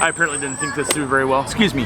I apparently didn't think this through very well. Excuse me.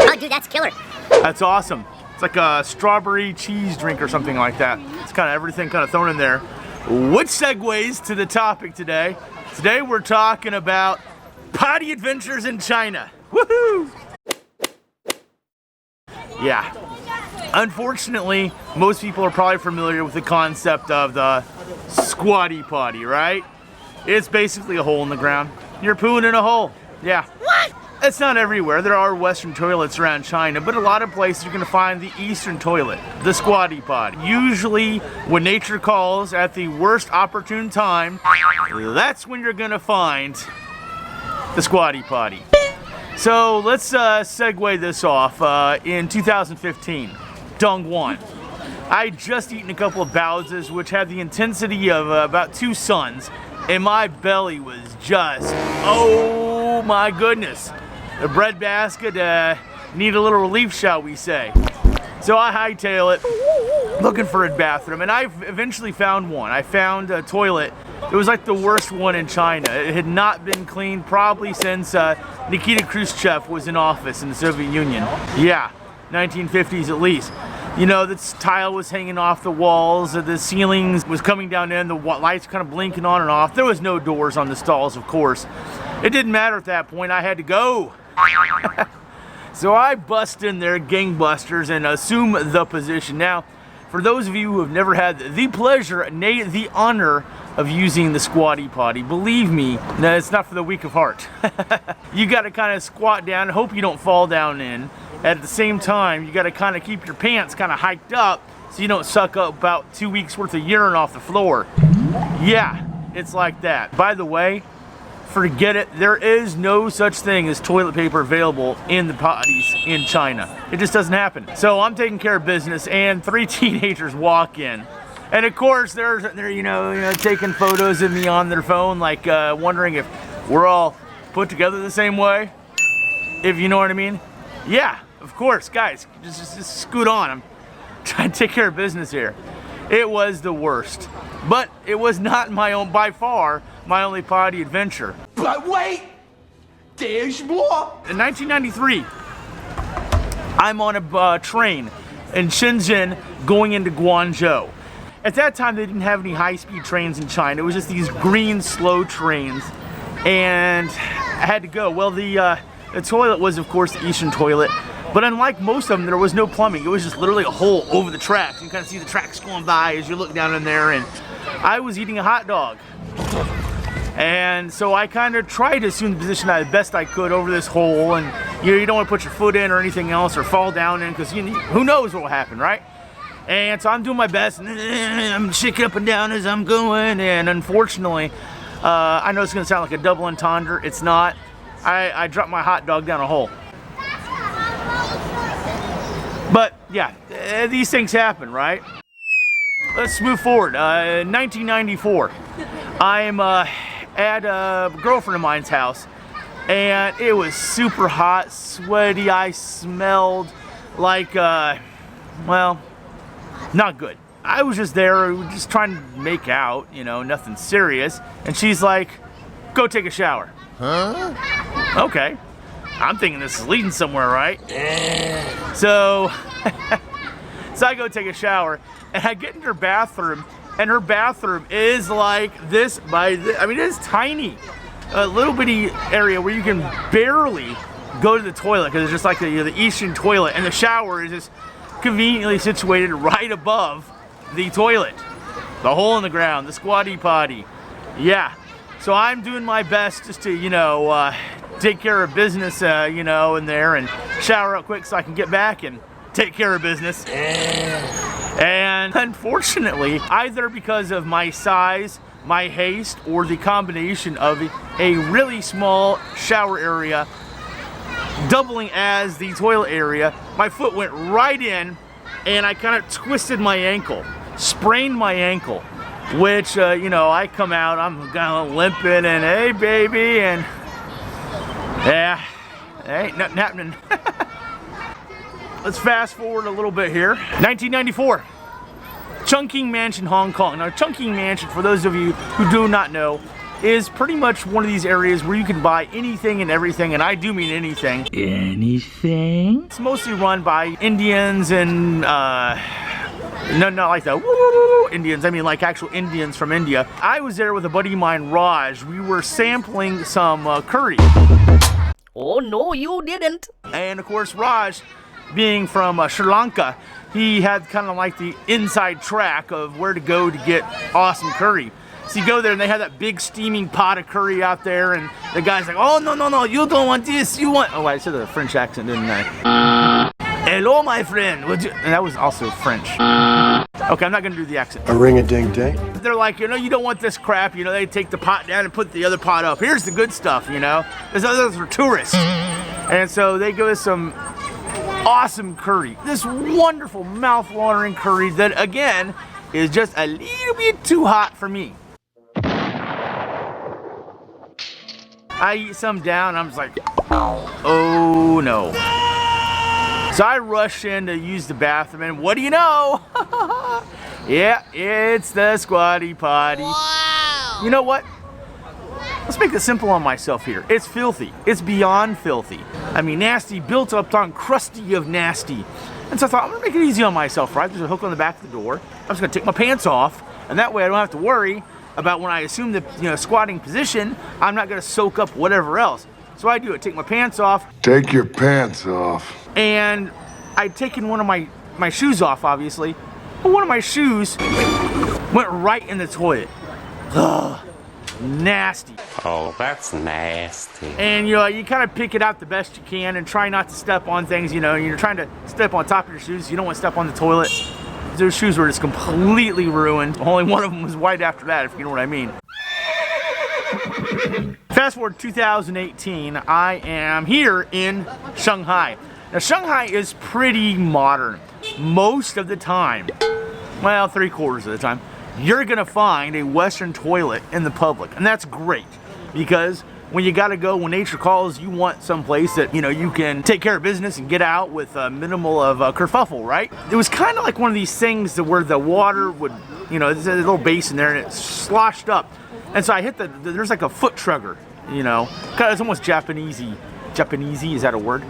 Oh, dude, that's killer. That's awesome. It's like a strawberry cheese drink or something like that. It's kind of everything kind of thrown in there. Which segues to the topic today. Today we're talking about potty adventures in China. Woohoo! Yeah. Unfortunately, most people are probably familiar with the concept of the Squatty Potty, right? It's basically a hole in the ground. You're pooing in a hole. Yeah. What? It's not everywhere. There are Western toilets around China, but a lot of places you're going to find the Eastern toilet, the Squatty Potty. Usually, when nature calls at the worst opportune time, that's when you're going to find the Squatty Potty. So let's segue this off. In 2015, Dongguan. I'd just eaten a couple of baozas, which had the intensity of about 2 suns, and my belly was just, oh my goodness. The bread basket need a little relief, shall we say. So I hightail it, looking for a bathroom, and I eventually found one. I found a toilet. It was like the worst one in China. It had not been cleaned probably since Nikita Khrushchev was in office in the Soviet Union. Yeah, 1950s at least. You know, this tile was hanging off the walls, the ceilings was coming down in, the lights kind of blinking on and off. There was no doors on the stalls, of course. It didn't matter at that point, I had to go. So I bust in there, gangbusters, and assume the position. Now, for those of you who have never had the pleasure, nay, the honor of using the Squatty Potty, believe me, no, it's not for the weak of heart. You got to kind of squat down, hope you don't fall down in. At the same time, you got to kind of keep your pants kind of hiked up so you don't suck up about 2 weeks worth of urine off the floor. Yeah, it's like that. By the way, forget it. There is no such thing as toilet paper available in the potties in China. It just doesn't happen. So I'm taking care of business, and 3 teenagers walk in. And of course, they're you know, taking photos of me on their phone, like wondering if we're all put together the same way, if you know what I mean. Yeah, of course, guys, just scoot on. I'm trying to take care of business here. It was the worst, but it was not by far my only potty adventure. But wait, there's more. In 1993, I'm on a train in Shenzhen going into Guangzhou. At that time, they didn't have any high-speed trains in China. It was just these green, slow trains, and I had to go. Well, the toilet was, of course, the Eastern toilet, but unlike most of them, there was no plumbing. It was just literally a hole over the tracks. You kind of see the tracks going by as you look down in there, and I was eating a hot dog. And so I kind of tried to assume the position as best I could over this hole, and you don't want to put your foot in or anything else or fall down in, because who knows what will happen, right? And so I'm doing my best, and I'm shaking up and down as I'm going, and unfortunately, I know it's going to sound like a double entendre. It's not. I dropped my hot dog down a hole. But yeah, these things happen, right? Let's move forward. 1994. I'm at a girlfriend of mine's house, and it was super hot, sweaty. I smelled like, well, not good. I was just there, just trying to make out, you know, nothing serious. And she's like, go take a shower. Huh? Okay. I'm thinking this is leading somewhere, right? So I go take a shower, and I get into her bathroom, and her bathroom is like this I mean, it is tiny. A little bitty area where you can barely go to the toilet, because it's just like the Eastern toilet, and the shower is just conveniently situated right above the toilet. The hole in the ground, the Squatty Potty. Yeah. So I'm doing my best just to, you know, take care of business, you know, in there, and shower up quick so I can get back and take care of business. And unfortunately, either because of my size, my haste, or the combination of a really small shower area doubling as the toilet area, my foot went right in, and I kind of twisted my ankle, sprained my ankle, which, you know, I come out, I'm kind of limping, and hey, baby, and yeah, ain't nothing happening. Let's fast forward a little bit here. 1994, Chungking Mansion, Hong Kong. Now, Chungking Mansion, for those of you who do not know, is pretty much one of these areas where you can buy anything and everything, and I do mean anything. Anything? It's mostly run by Indians and, no, not like the woo Indians, I mean like actual Indians from India. I was there with a buddy of mine, Raj. We were sampling some curry. Oh no, you didn't. And of course, Raj, being from Sri Lanka, he had kind of like the inside track of where to go to get awesome curry. So you go there and they have that big steaming pot of curry out there, and the guy's like, oh, no, you don't want this, you want... Oh, I said a French accent, didn't I? Hello, my friend. And that was also French. Okay, I'm not going to do the accent. A ring-a-ding-ding. They're like, you know, you don't want this crap. You know, they take the pot down and put the other pot up. Here's the good stuff, you know. Those others are tourists. And so they give us some awesome curry. This wonderful, mouth-watering curry that, again, is just a little bit too hot for me. I eat some down, I'm just like, oh no. So I rush in to use the bathroom, and what do you know? Yeah, it's the Squatty Potty. Wow. You know what? Let's make it simple on myself here. It's filthy. It's beyond filthy. I mean, nasty, built up on crusty of nasty. And so I thought, I'm gonna make it easy on myself, right? There's a hook on the back of the door. I'm just gonna take my pants off, and that way I don't have to worry about when I assume the squatting position, I'm not gonna soak up whatever else. So I do it, take my pants off. Take your pants off. And I'd taken one of my shoes off, obviously. But one of my shoes went right in the toilet. Ugh, nasty. Oh, that's nasty. And you kind of pick it out the best you can and try not to step on things, you're trying to step on top of your shoes. You don't want to step on the toilet. Those shoes were just completely ruined. Only one of them was white after that, if you know what I mean. Fast forward 2018, I am here in Shanghai. Now Shanghai is pretty modern. Most of the time, well, 3/4 of the time, you're gonna find a Western toilet in the public. And that's great, because when you gotta go, when nature calls, you want someplace that, you can take care of business and get out with a minimal of kerfuffle, right? It was kind of like one of these things that where the water would, there's a little basin there and it sloshed up. And so I hit there's like a foot trigger, it's almost Japanesey. Japanesey, is that a word?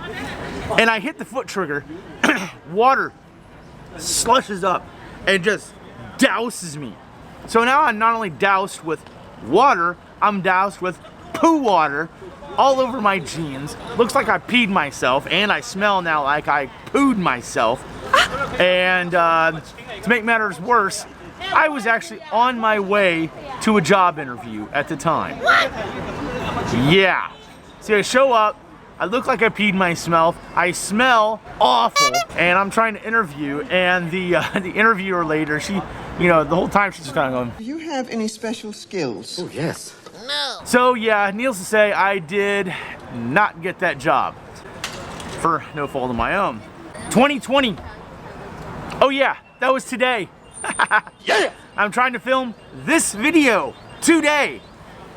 And I hit the foot trigger, water slushes up and just douses me. So now I'm not only doused with water, I'm doused with poo water all over my jeans. Looks like I peed myself, and I smell now like I pooed myself. And to make matters worse, I was actually on my way to a job interview at the time. Yeah. So I show up, I look like I peed myself, I smell awful, and I'm trying to interview, and the interviewer later, she, the whole time she's just kind of going, Do you have any special skills? Oh, yes. No. So yeah, needless to say, I did not get that job for no fault of my own. 2020. Oh yeah, that was today. Yeah. I'm trying to film this video today.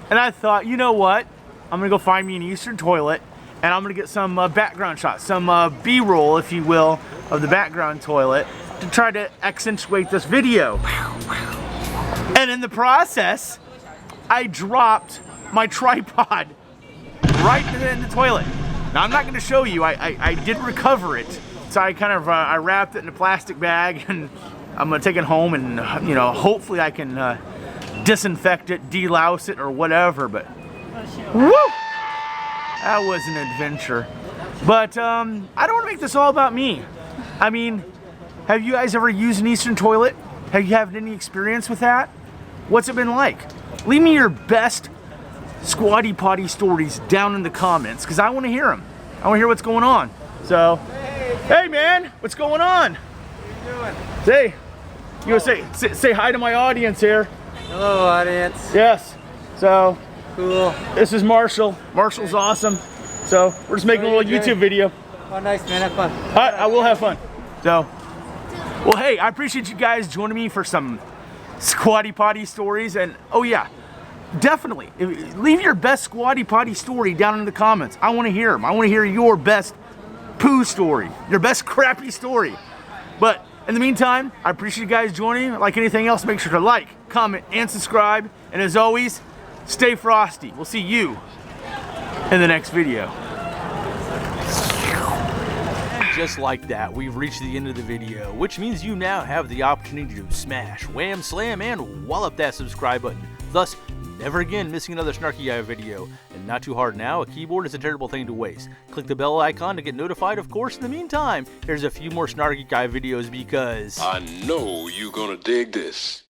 And I thought, you know what? I'm gonna go find me an Eastern toilet, and I'm gonna get some background shots, some B-roll, if you will, of the background toilet to try to accentuate this video. And in the process, I dropped my tripod right in the toilet. Now I'm not going to show you. I did recover it, so I kind of I wrapped it in a plastic bag, and I'm going to take it home, and hopefully I can disinfect it, delouse it, or whatever. But woo, that was an adventure. But I don't want to make this all about me. I mean, have you guys ever used an Eastern toilet? Have you had any experience with that? What's it been like? Leave me your best Squatty Potty stories down in the comments, because I want to hear them. I want to hear what's going on. So, hey man, what's going on? What are you doing? Say, you want to say hi to my audience here. Hello, audience. Yes. So, Cool. This is Marshall. Marshall's awesome. So, we're just making a little YouTube video. Oh, nice, man. Have fun. I will have fun. So, well, hey, I appreciate you guys joining me for some Squatty Potty stories. And oh yeah, definitely leave your best Squatty Potty story down in the comments. I want to hear them. I want to hear your best poo story, your best crappy story. But in the meantime, I appreciate you guys joining. Like anything else, make sure to like, comment, and subscribe. And as always, stay frosty. We'll see you in the next video. And just like that, we've reached the end of the video, which means you now have the opportunity to smash, wham, slam, and wallop that subscribe button. Thus, never again missing another Snarky Guy video. And not too hard now, a keyboard is a terrible thing to waste. Click the bell icon to get notified, of course. In the meantime, here's a few more Snarky Guy videos because I know you're gonna dig this.